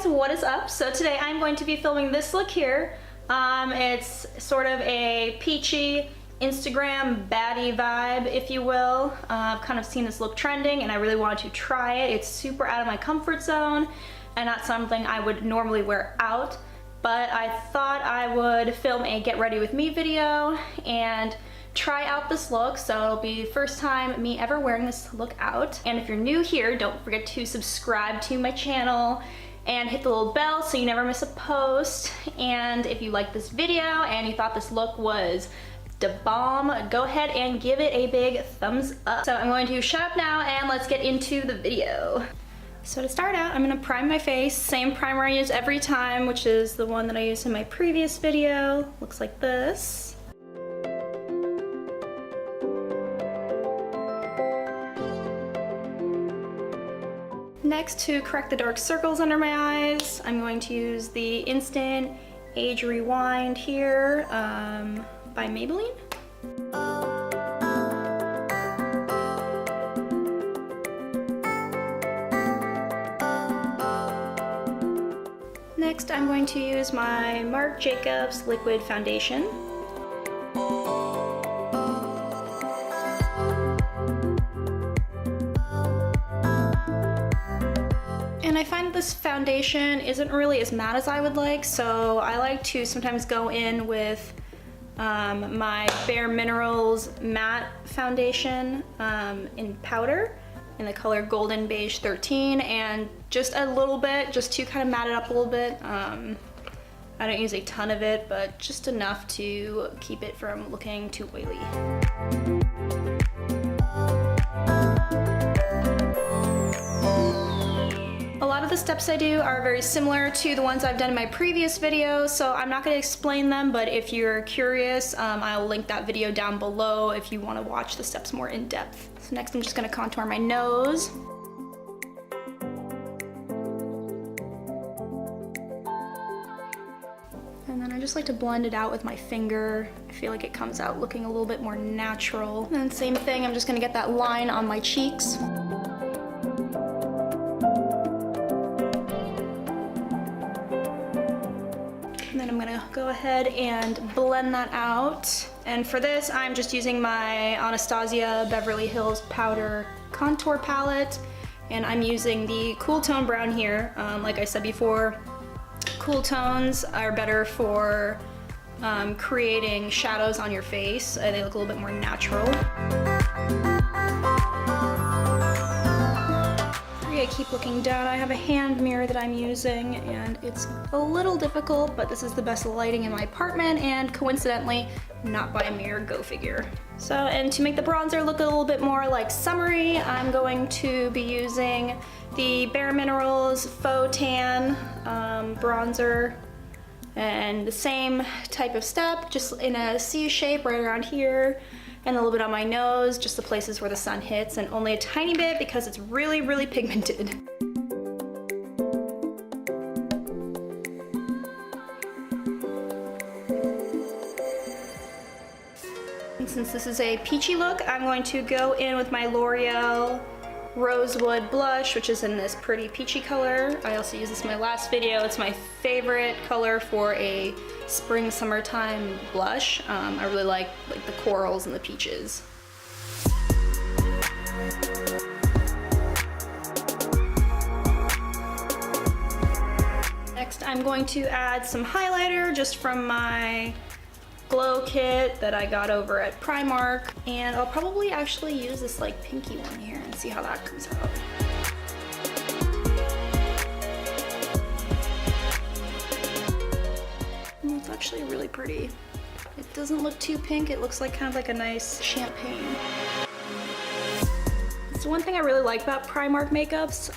what is up? So today I'm going to be filming this look here. It's sort of a peachy Instagram baddie vibe, if you will. I've kind of seen this look trending and I really wanted to try it. It's super out of my comfort zone and not something I would normally wear out, but I thought I would film a get ready with me video and try out this look. So it'll be the first time me ever wearing this look out. And if you're new here, don't forget to subscribe to my channel and hit the little bell so you never miss a post. And if you like this video and you thought this look was da bomb, go ahead and give it a big thumbs up. So I'm going to shut up now and let's get into the video. So to start out, I'm gonna prime my face. Same primer I use every time, which is the one that I used in my previous video. Looks like this. Next, to correct the dark circles under my eyes, I'm going to use the Instant Age Rewind here by Maybelline. Next, I'm going to use my Marc Jacobs Liquid Foundation. And I find this foundation isn't really as matte as I would like, so I like to sometimes go in with my Bare Minerals matte foundation in powder in the color Golden Beige 13, and just a little bit, just to kind of matte it up a little bit. I don't use a ton of it, but just enough to keep it from looking too oily. A lot of the steps I do are very similar to the ones I've done in my previous video, so I'm not going to explain them, but if you're curious, I'll link that video down below if you want to watch the steps more in depth. So next I'm just going to contour my nose. And then I just like to blend it out with my finger. I feel like it comes out looking a little bit more natural. And then same thing, I'm just going to get that line on my cheeks. And then I'm gonna go ahead and blend that out. And for this, I'm just using my Anastasia Beverly Hills Powder Contour Palette. And I'm using the Cool Tone Brown here. Like I said before, cool tones are better for creating shadows on your face. They look a little bit more natural. I keep looking down. I have a hand mirror that I'm using and it's a little difficult, but this is the best lighting in my apartment and coincidentally not by a mirror, go figure. So, and to make the bronzer look a little bit more like summery, I'm going to be using the Bare Minerals Faux Tan bronzer, and the same type of step, just in a C shape right around here, and a little bit on my nose, just the places where the sun hits, and only a tiny bit because it's really, really pigmented. And since this is a peachy look, I'm going to go in with my L'Oreal Rosewood blush, which is in this pretty peachy color. I also used this in my last video. It's my favorite color for a spring summertime blush. I really like the corals and the peaches. Next, I'm going to add some highlighter just from my glow kit that I got over at Primark, and I'll probably actually use this like pinky one here and see how that comes out. And it's actually really pretty. It doesn't look too pink, it looks like kind of like a nice champagne. So one thing I really like about Primark makeups,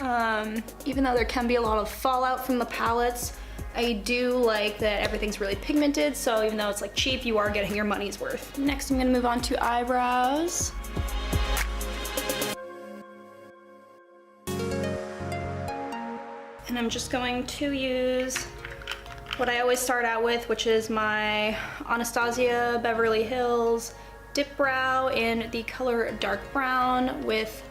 even though there can be a lot of fallout from the palettes, I do like that everything's really pigmented, so even though it's like cheap, you are getting your money's worth. Next, I'm gonna move on to eyebrows. And I'm just going to use what I always start out with, which is my Anastasia Beverly Hills Dip Brow in the color Dark Brown with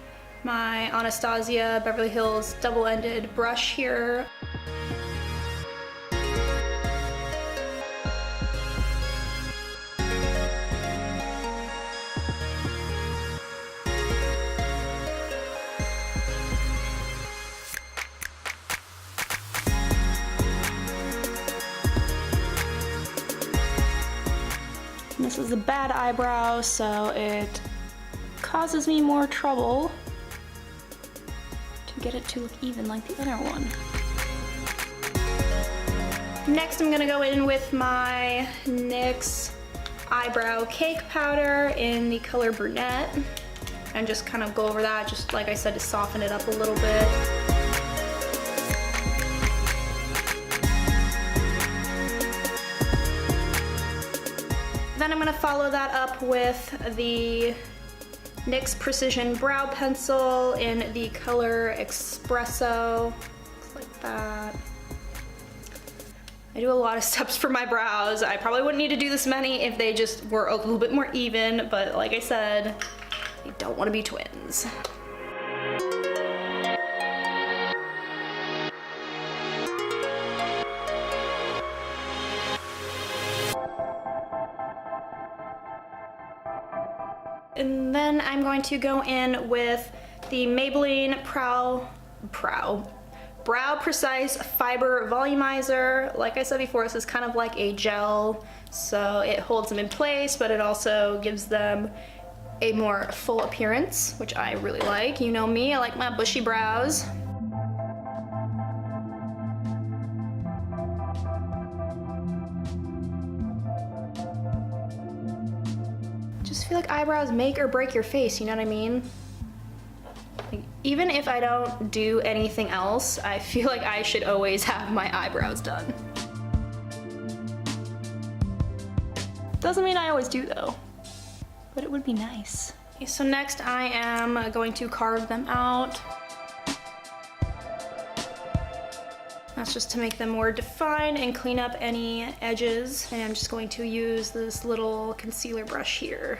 my Anastasia Beverly Hills double-ended brush here. is a bad eyebrow, so it causes me more trouble to get it to look even like the other one. Next, I'm gonna go in with my NYX eyebrow cake powder in the color brunette and just kind of go over that, just like I said, to soften it up a little bit. Then I'm gonna follow that up with the NYX Precision Brow Pencil in the color Espresso. Looks like that. I do a lot of steps for my brows. I probably wouldn't need to do this many if they just were a little bit more even, but like I said, you don't want to be twins. And then I'm going to go in with the Maybelline Brow Precise Fiber Volumizer. Like I said before, this is kind of like a gel, so it holds them in place, but it also gives them a more full appearance, which I really like. You know me, I like my bushy brows. Just feel like eyebrows make or break your face, you know what I mean? Like, even if I don't do anything else, I feel like I should always have my eyebrows done. Doesn't mean I always do though, but it would be nice. Okay, so next I am going to carve them out. That's just to make them more defined and clean up any edges. And I'm just going to use this little concealer brush here.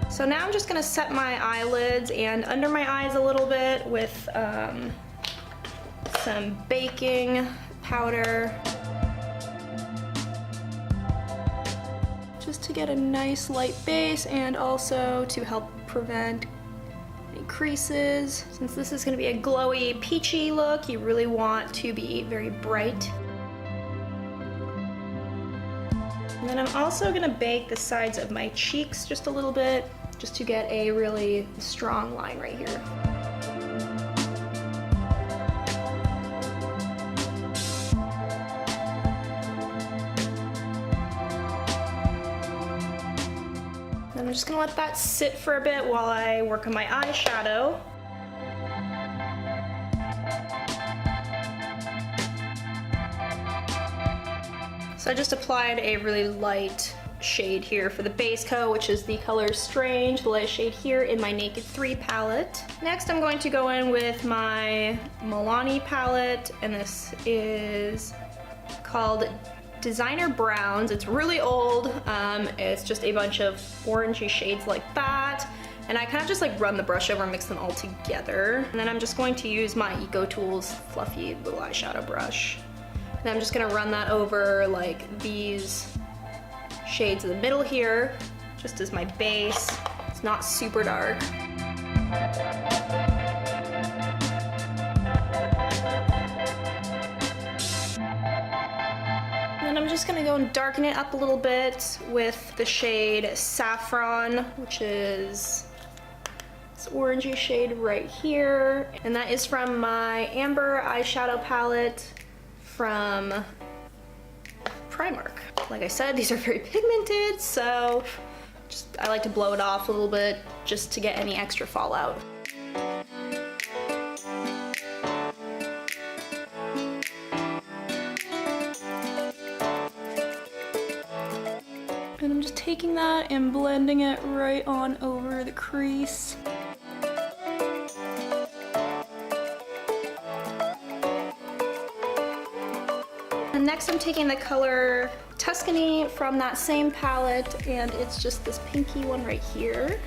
So now I'm just gonna set my eyelids and under my eyes a little bit with some baking powder. Just to get a nice light base and also to help prevent any creases. Since this is gonna be a glowy, peachy look, you really want to be very bright. And then I'm also gonna bake the sides of my cheeks just a little bit, just to get a really strong line right here. Then I'm just gonna let that sit for a bit while I work on my eyeshadow. So I just applied a really light shade here for the base coat, which is the color Strange, the light shade here in my Naked 3 palette. Next I'm going to go in with my Milani palette, and this is called Designer Browns. It's really old. It's just a bunch of orangey shades like that. And I kind of just like run the brush over and mix them all together. And then I'm just going to use my Eco Tools fluffy little eyeshadow brush. And I'm just gonna run that over like these shades in the middle here, just as my base. It's not super dark. And I'm just gonna go and darken it up a little bit with the shade Saffron, which is this orangey shade right here. And that is from my Amber eyeshadow palette from Primark. Like I said, these are very pigmented, so I like to blow it off a little bit just to get any extra fallout. And I'm just taking that and blending it right on over the crease. And next I'm taking the color Tuscany from that same palette, and it's just this pinky one right here.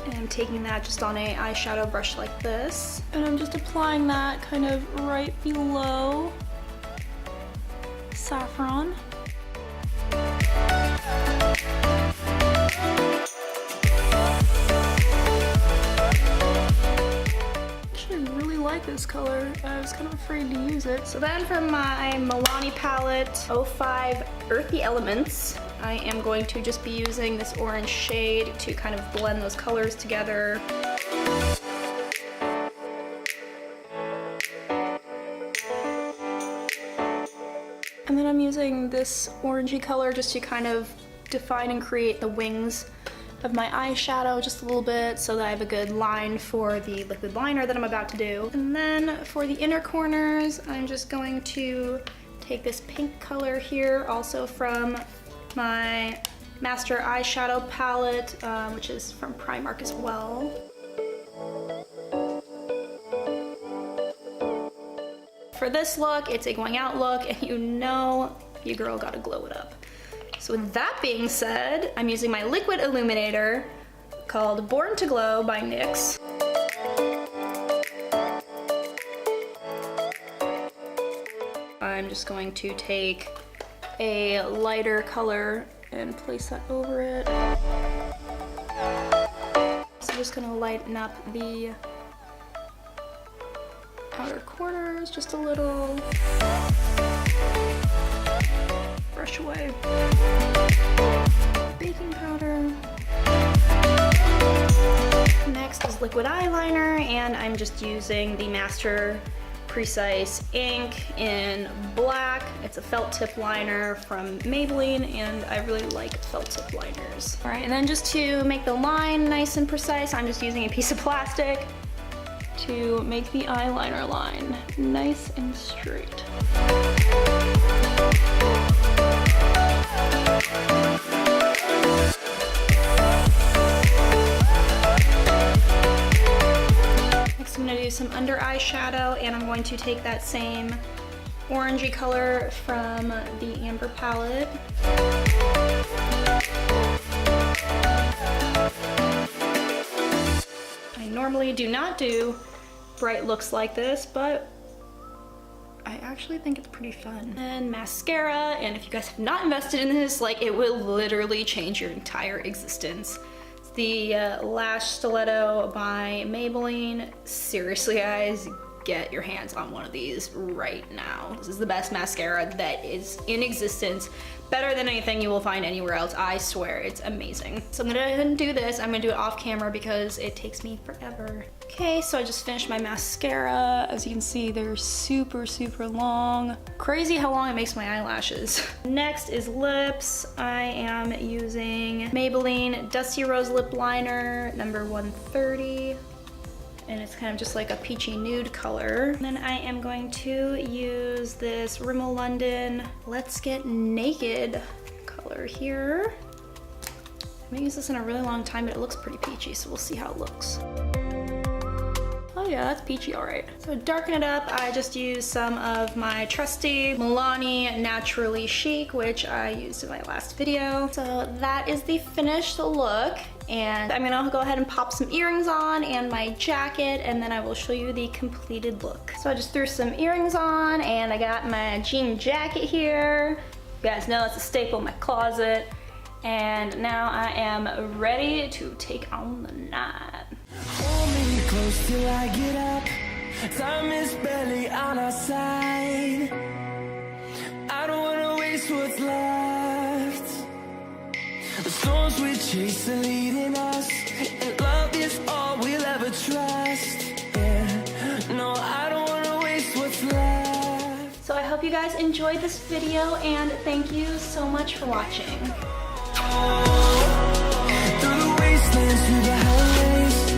And I'm taking that just on a eyeshadow brush like this. And I'm just applying that kind of right below saffron. Like this color. I was kind of afraid to use it. So then from my Milani palette, 05 Earthy Elements, I am going to just be using this orange shade to kind of blend those colors together. And then I'm using this orangey color just to kind of define and create the wings of my eyeshadow just a little bit so that I have a good line for the liquid liner that I'm about to do. And then for the inner corners, I'm just going to take this pink color here, also from my Master Eyeshadow palette, which is from Primark as well. For this look, it's a going out look, and you know your girl gotta glow it up. So with that being said, I'm using my liquid illuminator called Born to Glow by NYX. I'm just going to take a lighter color and place that over it. So I'm just gonna lighten up the outer corners just a little. Brush away. Baking powder. Next is liquid eyeliner, and I'm just using the Master Precise ink in black. It's a felt tip liner from Maybelline, and I really like felt tip liners. All right, and then just to make the line nice and precise, I'm just using a piece of plastic to make the eyeliner line nice and straight. Next I'm going to do some under eye shadow, and I'm going to take that same orangey color from the Amber palette. I normally do not do bright looks like this, but I actually think it's pretty fun. And mascara, and if you guys have not invested in this, like, it will literally change your entire existence. It's the Lash Stiletto by Maybelline. Seriously guys, get your hands on one of these right now. This is the best mascara that is in existence. Better than anything you will find anywhere else. I swear, it's amazing. So I'm gonna go ahead and do this. I'm gonna do it off camera because it takes me forever. Okay, so I just finished my mascara. As you can see, they're super, super long. Crazy how long it makes my eyelashes. Next is lips. I am using Maybelline Dusty Rose Lip Liner, number 130. And it's kind of just like a peachy nude color. And then I am going to use this Rimmel London Let's Get Naked color here. I haven't used this in a really long time, but it looks pretty peachy, so we'll see how it looks. Oh yeah, that's peachy, all right. So to darken it up, I just used some of my trusty Milani Naturally Chic, which I used in my last video. So that is the finished look. And I'm gonna go ahead and pop some earrings on and my jacket, and then I will show you the completed look. So I just threw some earrings on, and I got my jean jacket here. You guys know it's a staple in my closet. And now I am ready to take on the night. Hold me close till I get up. Time is barely on our side. I don't wanna waste what's left. The storms we chase are leading us, and love is all we'll ever trust. Yeah, no, I don't wanna waste what's left. So I hope you guys enjoyed this video, and thank you so much for watching. Through the wastelands, through the highways.